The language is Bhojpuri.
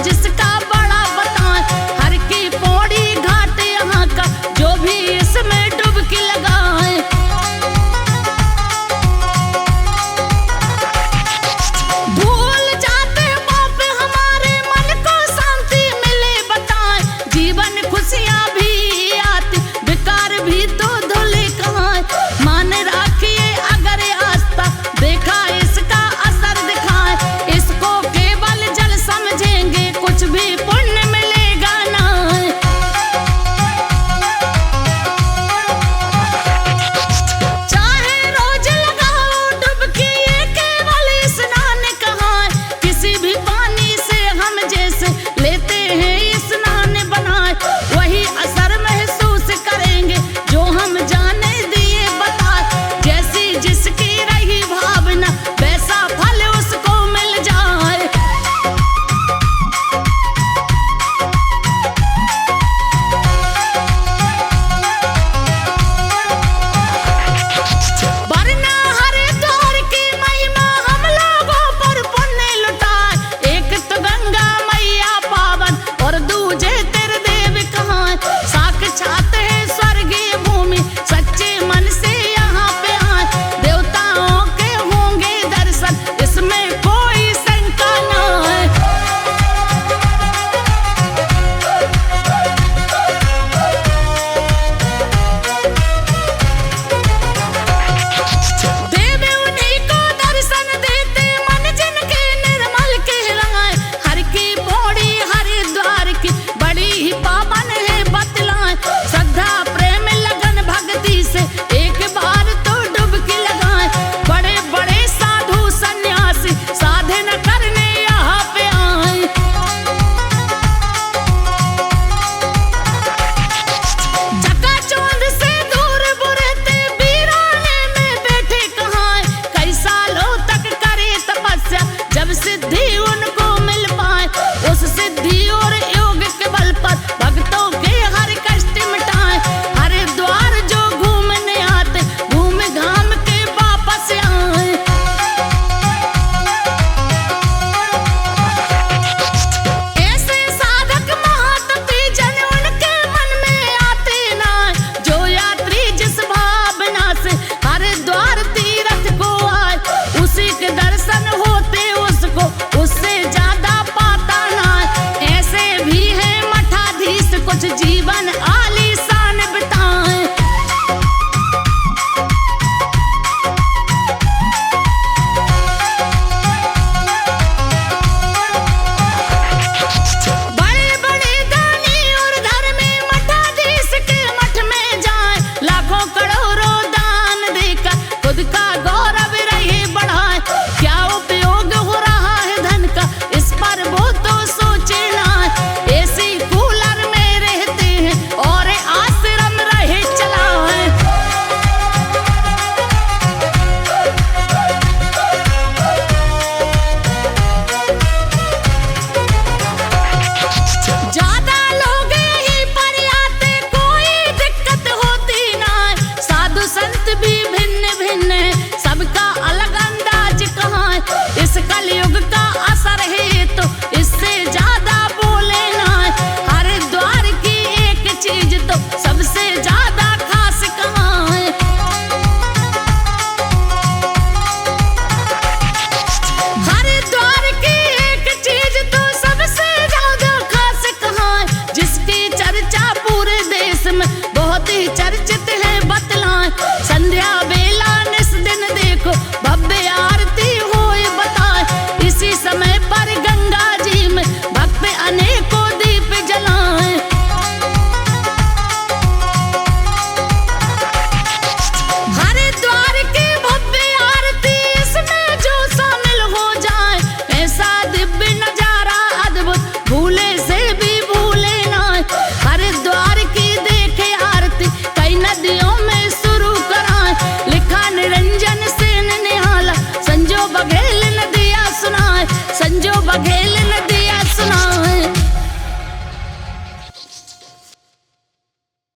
जिसका बड़ा बताएं। हर की पौड़ी घाट यहाँ का जो भी इसमें डुबकी लगाए। भूल जाते पाप हमारे मन को शांति मिले बताएं। जीवन खुशियाँ भी आती बेकार भी तो धुले कहाँ। मान रखिए अगर आस्था देखा इसका असर दिखाए। इसको केवल जल समझेंगे कुछ भी पुण्य मिलेगा ना। चाहे रोज लगाओ डुबकी ये केवल स्नान कहाँ। किसी भी पानी से हम जैसे लेते हैं स्नान बनाए। वही असर महसूस करेंगे जो हम जाने दिए बताए। जैसी जिसकी रही भावना वैसा फल उसको मिल जाए। वरना हरिद्वार की महिमा हम लोगों पर पुण्य लुटाए। एक तो गंगा मैया पावन और दूजे तेरे देव कहाँ। साक्षात है स्वर्गीय भूमि सच्चे मन से यहाँ पे आए। देवताओं के होंगे दर्शन इसमें कोई शंका न है। देव उन्हीं को दर्शन देते मन जिनके निर्मल कहलाए। हर की पौड़ी हरिद्वार की बड़ी ही पावन है बतलाएं। श्रद्धा प्रेम लगन भक्ति से एक बार तो डुबकी लगाएं। बड़े बड़े साधु सन्यासी साधना करने यहाँ पे आए। चकाचौंध से दूर बुरते वीराने में बैठे कहाँ। कई सालों तक करे तपस्या जब सिद्धि उनको मिल पाए। उस सिद्धि